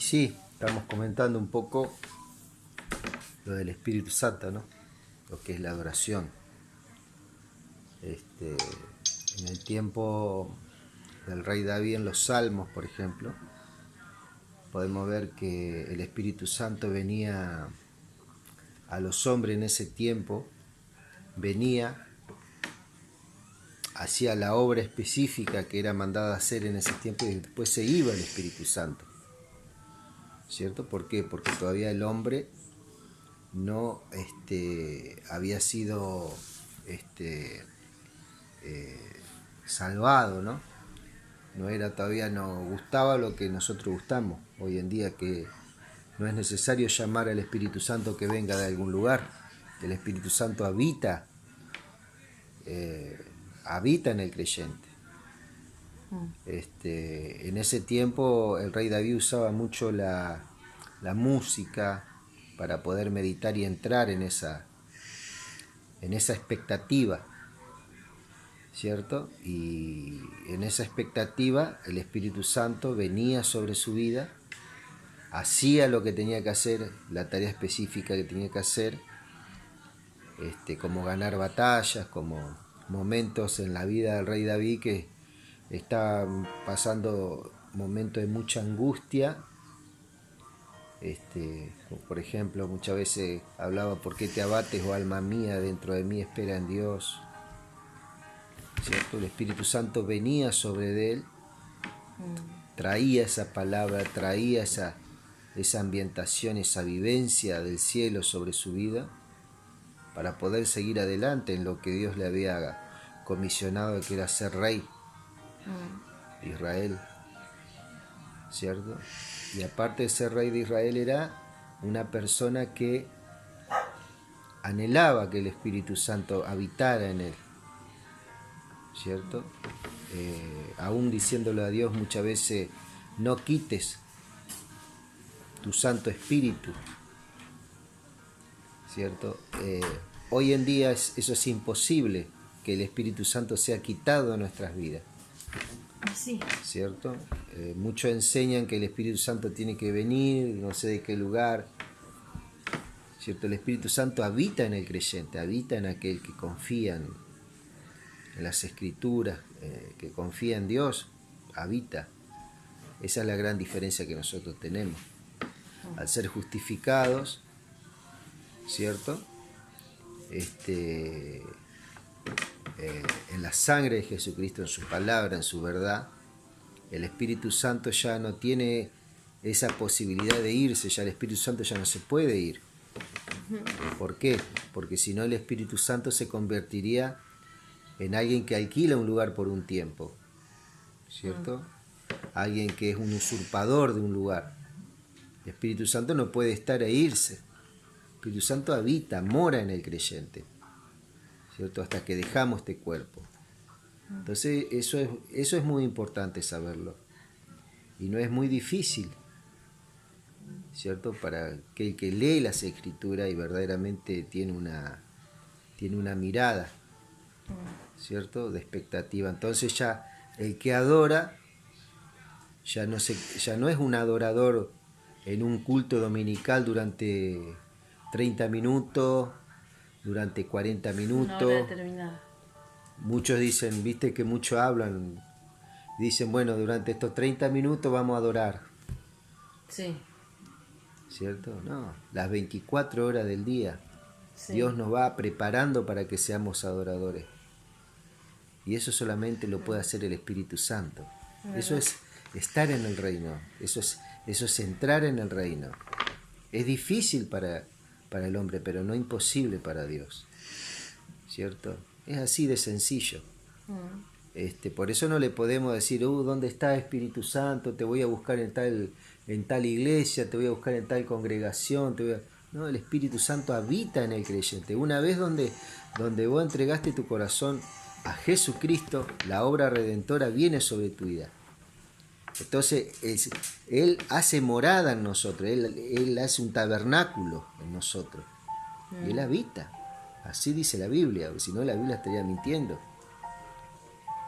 Y sí, estamos comentando un poco lo del Espíritu Santo, ¿no? Lo que es la adoración. En el tiempo del rey David, en los Salmos, por ejemplo, podemos ver que el Espíritu Santo venía a los hombres en ese tiempo, venía, hacía la obra específica que era mandada a hacer en ese tiempo y después se iba el Espíritu Santo, ¿cierto? ¿Por qué? Porque todavía el hombre no había sido salvado, ¿no? No era todavía, no gustaba lo que nosotros gustamos hoy en día, que no es necesario llamar al Espíritu Santo que venga de algún lugar. El Espíritu Santo habita en el creyente. En ese tiempo el rey David usaba mucho la música para poder meditar y entrar en esa expectativa, ¿cierto? Y en esa expectativa el Espíritu Santo venía sobre su vida, hacía lo que tenía que hacer, la tarea específica que tenía que hacer, como ganar batallas, como momentos en la vida del rey David que estaba pasando momentos de mucha angustia. Por ejemplo, muchas veces hablaba: ¿por qué te abates, oh alma mía? Dentro de mí espera en Dios, ¿cierto? El Espíritu Santo venía sobre él, traía esa palabra, traía esa ambientación, esa vivencia del cielo sobre su vida para poder seguir adelante en lo que Dios le había comisionado, que era ser rey de Israel, ¿cierto? Y aparte de ser rey de Israel, era una persona que anhelaba que el Espíritu Santo habitara en él, ¿cierto? Aún diciéndole a Dios muchas veces: no quites tu Santo Espíritu, ¿cierto? Hoy en día eso es imposible, que el Espíritu Santo sea quitado de nuestras vidas. Sí. ¿Cierto? Muchos enseñan que el Espíritu Santo tiene que venir, no sé de qué lugar, ¿cierto? El Espíritu Santo habita en el creyente, habita en aquel que confía en las Escrituras, que confía en Dios, habita. Esa es la gran diferencia que nosotros tenemos. Al ser justificados, ¿cierto? En la sangre de Jesucristo, en su palabra, en su verdad, el Espíritu Santo ya no tiene esa posibilidad de irse, ya el Espíritu Santo ya no se puede ir. ¿Por qué? Porque si no, el Espíritu Santo se convertiría en alguien que alquila un lugar por un tiempo, ¿cierto? Alguien que es un usurpador de un lugar. El Espíritu Santo no puede estar e irse. El Espíritu Santo habita, mora en el creyente, ¿cierto? Hasta que dejamos este cuerpo. Entonces eso es muy importante saberlo. Y no es muy difícil, ¿cierto? Para aquel que lee las Escrituras y verdaderamente tiene una mirada, ¿cierto? De expectativa. Entonces ya el que adora ya no es un adorador en un culto dominical durante 30 minutos, durante 40 minutos. Una hora determinada. Muchos dicen, viste que muchos hablan, dicen, bueno, durante estos 30 minutos vamos a adorar. Sí. ¿Cierto? No, las 24 horas del día. Sí. Dios nos va preparando para que seamos adoradores. Y eso solamente lo puede hacer el Espíritu Santo. Eso es estar en el reino. Eso es entrar en el reino. Es difícil para el hombre, pero no imposible para Dios. ¿Cierto? Es así de sencillo. Por eso no le podemos decir: ¿dónde está Espíritu Santo? Te voy a buscar en tal iglesia, te voy a buscar en tal congregación. No, el Espíritu Santo habita en el creyente. Una vez donde vos entregaste tu corazón a Jesucristo, la obra redentora viene sobre tu vida. Entonces Él hace morada en nosotros, Él hace un tabernáculo en nosotros. Y Él habita. Así dice la Biblia, si no la Biblia estaría mintiendo,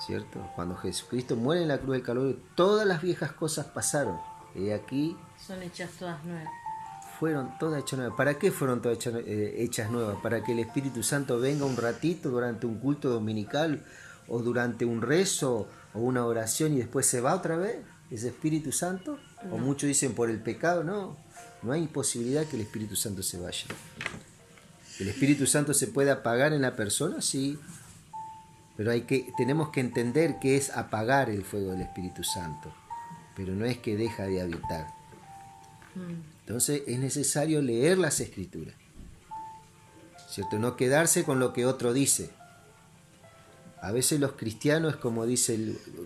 ¿cierto? Cuando Jesucristo muere en la cruz del Calvario, todas las viejas cosas pasaron. Y aquí Son hechas todas nuevas. fueron todas hechas nuevas. ¿Para qué fueron todas hechas nuevas? Para que el Espíritu Santo venga un ratito durante un culto dominical o durante un rezo o una oración y después se va otra vez, ese Espíritu Santo. O No. muchos dicen por el pecado. No, no hay posibilidad que el Espíritu Santo se vaya. ¿El Espíritu Santo se puede apagar en la persona? Sí. Pero tenemos que entender que es apagar el fuego del Espíritu Santo. Pero no es que deja de habitar. Entonces es necesario leer las Escrituras, ¿cierto? No quedarse con lo que otro dice. A veces los cristianos, como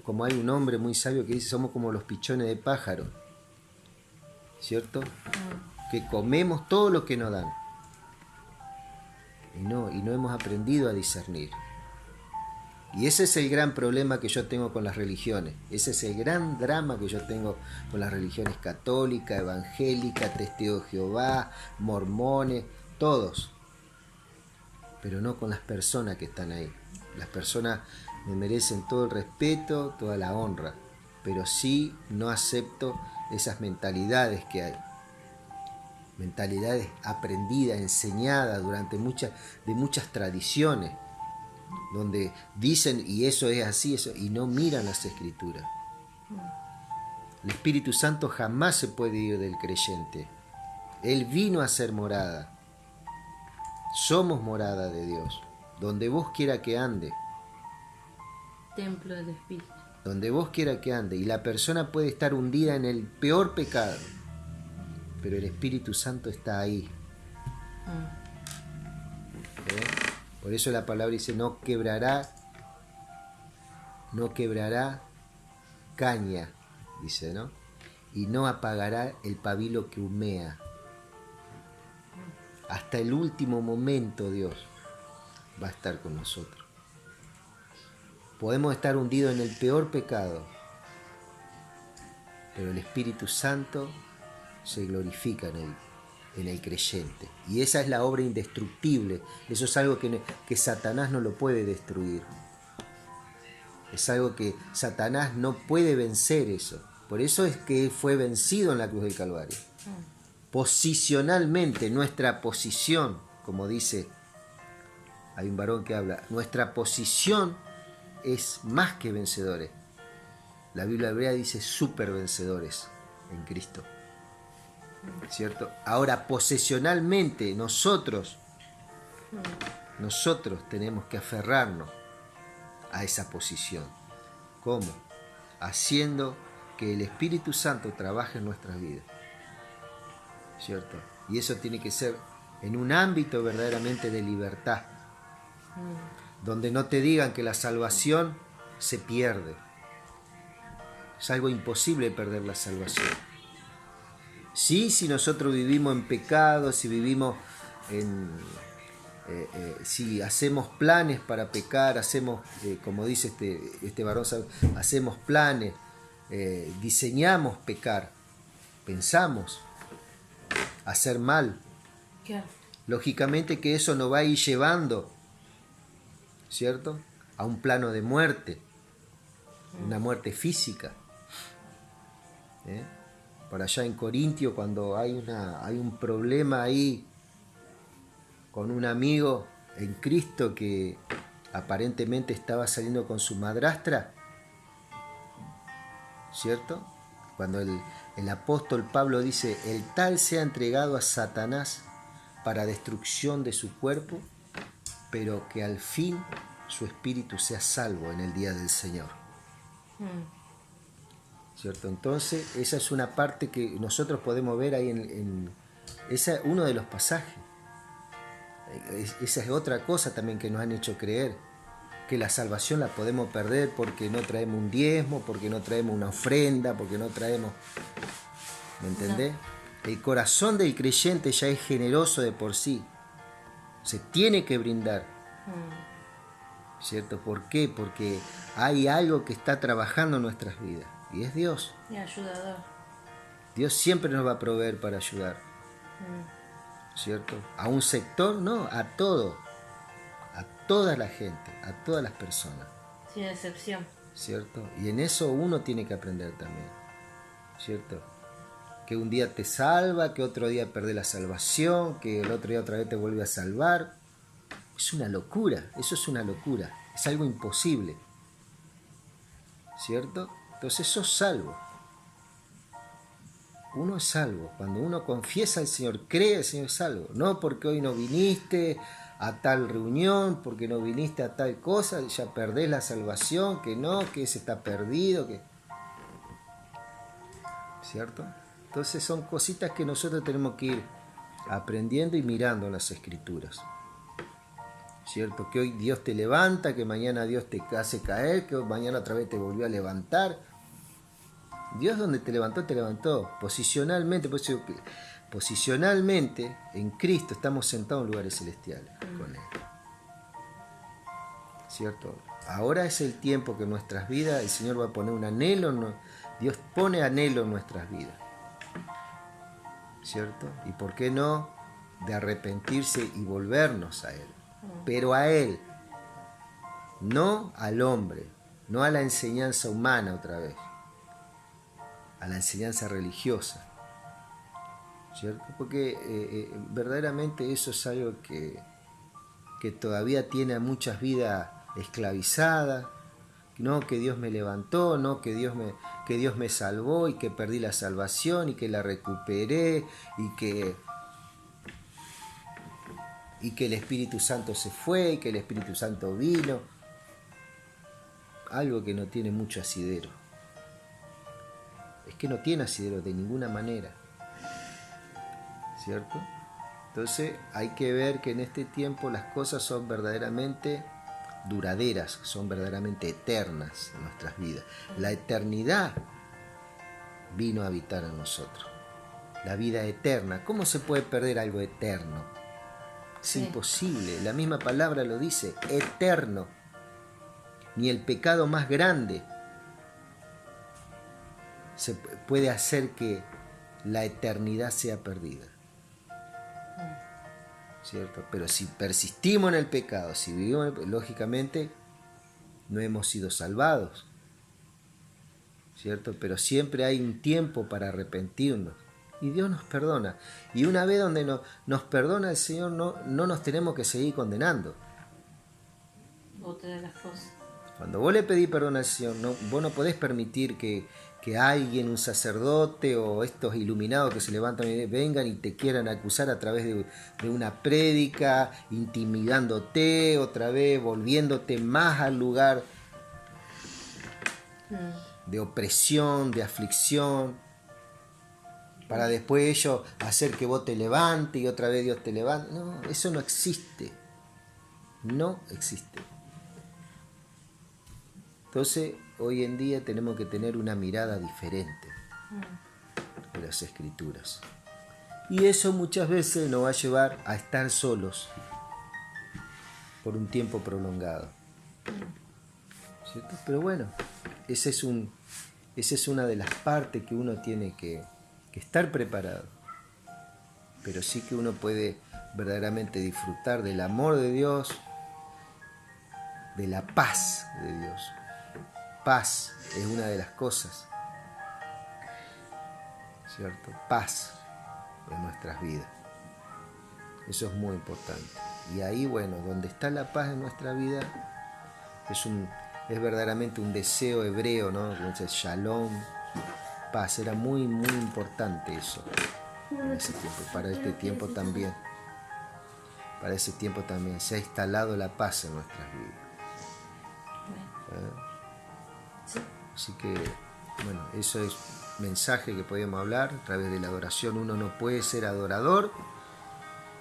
como hay un hombre muy sabio que dice, somos como los pichones de pájaro, ¿cierto? Que comemos todo lo que nos dan. Y no hemos aprendido a discernir. Y ese es el gran problema que yo tengo con las religiones. Ese es el gran drama que yo tengo con las religiones católicas, evangélicas, testigos de Jehová, mormones, todos. Pero no con las personas que están ahí. Las personas me merecen todo el respeto, toda la honra. Pero sí no acepto esas mentalidades que hay. Mentalidades aprendidas, enseñadas durante muchas tradiciones, donde dicen y eso es así, eso, y no miran las Escrituras. El Espíritu Santo jamás se puede ir del creyente. Él vino a ser morada. Somos morada de Dios. Donde vos quiera que ande. Templo del Espíritu. Donde vos quiera que ande. Y la persona puede estar hundida en el peor pecado. Pero el Espíritu Santo está ahí. Por eso la palabra dice, no quebrará caña, dice, ¿no? Y no apagará el pabilo que humea. Hasta el último momento Dios va a estar con nosotros. Podemos estar hundidos en el peor pecado, pero el Espíritu Santo se glorifica en el creyente. Y esa es la obra indestructible. Eso es algo que Satanás no lo puede destruir. Es algo que Satanás no puede vencer eso. Por eso es que él fue vencido en la cruz del Calvario. Posicionalmente, nuestra posición, como dice, hay un varón que habla, nuestra posición es más que vencedores. La Biblia hebrea dice super vencedores en Cristo. ¿Cierto? Ahora, posesionalmente, nosotros tenemos que aferrarnos a esa posición. ¿Cómo? Haciendo que el Espíritu Santo trabaje en nuestras vidas. ¿Cierto? Y eso tiene que ser en un ámbito verdaderamente de libertad. Donde no te digan que la salvación se pierde. Es algo imposible perder la salvación. Sí, si nosotros vivimos en pecado, si vivimos si hacemos planes para pecar, hacemos, como dice este varón, hacemos planes, diseñamos pecar, pensamos hacer mal. Claro. Lógicamente que eso nos va a ir llevando, ¿cierto?, a un plano de muerte, una muerte física. Por allá en Corintio, cuando hay un problema ahí con un amigo en Cristo que aparentemente estaba saliendo con su madrastra, ¿cierto? Cuando el apóstol Pablo dice, el tal sea entregado a Satanás para destrucción de su cuerpo, pero que al fin su espíritu sea salvo en el día del Señor. ¿Cierto? Entonces, esa es una parte que nosotros podemos ver ahí ese es uno de los pasajes. Esa es otra cosa también que nos han hecho creer, que la salvación la podemos perder porque no traemos un diezmo, porque no traemos una ofrenda, porque no traemos... ¿Me entendés? No. El corazón del creyente ya es generoso de por sí. Se tiene que brindar. ¿Cierto? ¿Por qué? Porque hay algo que está trabajando en nuestras vidas. Y es Dios. Y ayudador. Dios siempre nos va a proveer para ayudar. ¿Cierto? A un sector, no, a todo. A toda la gente, a todas las personas. Sin excepción. ¿Cierto? Y en eso uno tiene que aprender también. ¿Cierto? que un día te salva, que otro día perdés la salvación, que el otro día otra vez te vuelve a salvar. Es una locura, eso es una locura, es algo imposible, ¿cierto? Entonces sos salvo. Uno es salvo. Cuando uno confiesa al Señor, cree al Señor es salvo. No porque hoy no viniste a tal reunión, porque no viniste a tal cosa, ya perdés la salvación, que no, que ese está perdido, que... ¿cierto? Entonces son cositas que nosotros tenemos que ir aprendiendo y mirando en las Escrituras. ¿Cierto? Que hoy Dios te levanta, que mañana Dios te hace caer, que mañana otra vez te volvió a levantar. Dios donde te levantó posicionalmente, por eso posicionalmente en Cristo estamos sentados en lugares celestiales con Él. ¿Cierto? Ahora es el tiempo que en nuestras vidas el Señor va a poner un anhelo, Dios pone anhelo en nuestras vidas. ¿Cierto? Y por qué no de arrepentirse y volvernos a Él. Pero a Él, no al hombre, no a la enseñanza humana otra vez, a la enseñanza religiosa, ¿cierto? Porque verdaderamente eso es algo que todavía tiene a muchas vidas esclavizadas. No, que Dios me levantó, no, que Dios me salvó y que perdí la salvación y que la recuperé y que el Espíritu Santo se fue y que el Espíritu Santo vino. Algo que no tiene mucho asidero. Es que no tiene asidero de ninguna manera. ¿Cierto? Entonces hay que ver que en este tiempo las cosas son verdaderamente duraderas, son verdaderamente eternas en nuestras vidas. La eternidad vino a habitar en nosotros. La vida eterna. ¿Cómo se puede perder algo eterno? Es imposible. La misma palabra lo dice, eterno. Ni el pecado más grande se puede hacer que la eternidad sea perdida. ¿Cierto? Pero si persistimos en el pecado, si vivimos, lógicamente no hemos sido salvados. ¿Cierto? Pero siempre hay un tiempo para arrepentirnos. Y Dios nos perdona. Y una vez donde nos perdona el Señor, no nos tenemos que seguir condenando. Otra de las cosas. Cuando vos le pedís perdón al Señor, vos no podés permitir que alguien, un sacerdote o estos iluminados que se levantan y vengan y te quieran acusar a través de una prédica, intimidándote, otra vez volviéndote más al lugar de opresión, de aflicción, para después ellos hacer que vos te levantes y otra vez Dios te levante. No, eso no existe. No existe. Entonces, hoy en día tenemos que tener una mirada diferente de las Escrituras. Y eso muchas veces nos va a llevar a estar solos por un tiempo prolongado. ¿Cierto? Pero bueno, esa es una de las partes que uno tiene que estar preparado. Pero sí que uno puede verdaderamente disfrutar del amor de Dios, de la paz de Dios. Paz es una de las cosas, ¿cierto? Paz en nuestras vidas. Eso es muy importante. Y ahí, bueno, donde está la paz en nuestra vida, es verdaderamente un deseo hebreo, ¿no? Entonces, shalom, paz. Era muy, muy importante eso en ese tiempo. Para este tiempo también. Para ese tiempo también se ha instalado la paz en nuestras vidas. Así que, bueno, eso es mensaje que podemos hablar a través de la adoración. Uno no puede ser adorador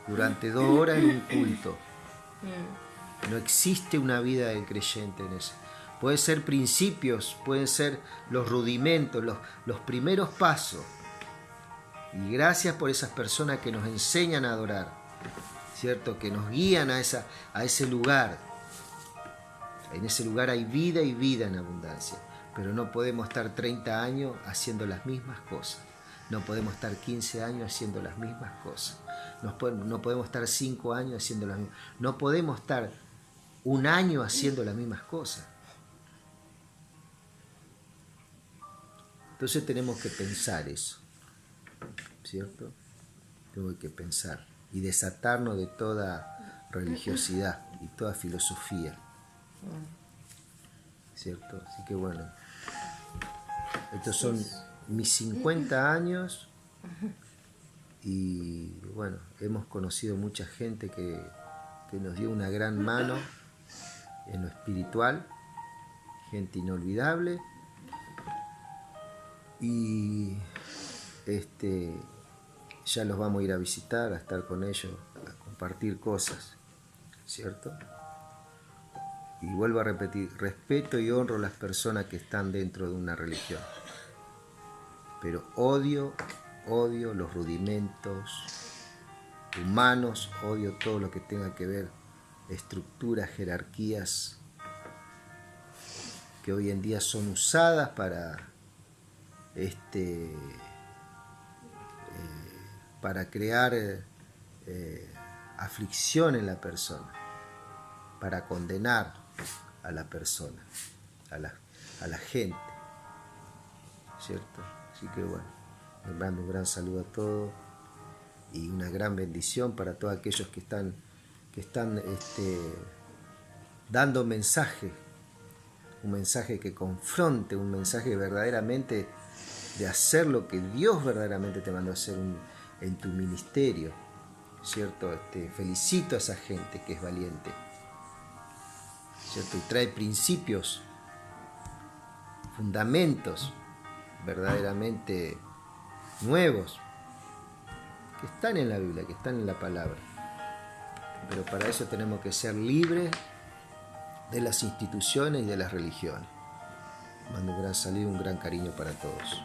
durante 2 horas en un culto. No existe una vida del creyente en eso. Pueden ser principios, pueden ser los rudimentos, los primeros pasos. Y gracias por esas personas que nos enseñan a adorar, ¿cierto? Que nos guían a ese lugar. En ese lugar hay vida y vida en abundancia. Pero no podemos estar 30 años haciendo las mismas cosas. No podemos estar 15 años haciendo las mismas cosas. No podemos estar 5 años haciendo las mismas. No podemos estar 1 año haciendo las mismas cosas. Entonces tenemos que pensar eso. ¿cierto? Tengo que pensar y desatarnos de toda religiosidad y toda filosofía, ¿cierto? Así que bueno, estos son mis 50 años y bueno, hemos conocido mucha gente que nos dio una gran mano en lo espiritual, gente inolvidable, y ya los vamos a ir a visitar, a estar con ellos, a compartir cosas, ¿cierto? Y vuelvo a repetir, respeto y honro a las personas que están dentro de una religión, pero odio los rudimentos humanos, odio todo lo que tenga que ver estructuras, jerarquías que hoy en día son usadas para para crear aflicción en la persona, para condenar a la persona, a la gente, ¿cierto? Así que bueno, les mando un gran saludo a todos y una gran bendición para todos aquellos que están dando mensaje, un mensaje que confronte, un mensaje verdaderamente de hacer lo que Dios verdaderamente te mandó a hacer en tu ministerio, ¿cierto? Felicito a esa gente que es valiente, ¿cierto? Y trae principios, fundamentos verdaderamente nuevos que están en la Biblia, que están en la palabra. Pero para eso tenemos que ser libres de las instituciones y de las religiones. Mando un gran saludo y un gran cariño para todos.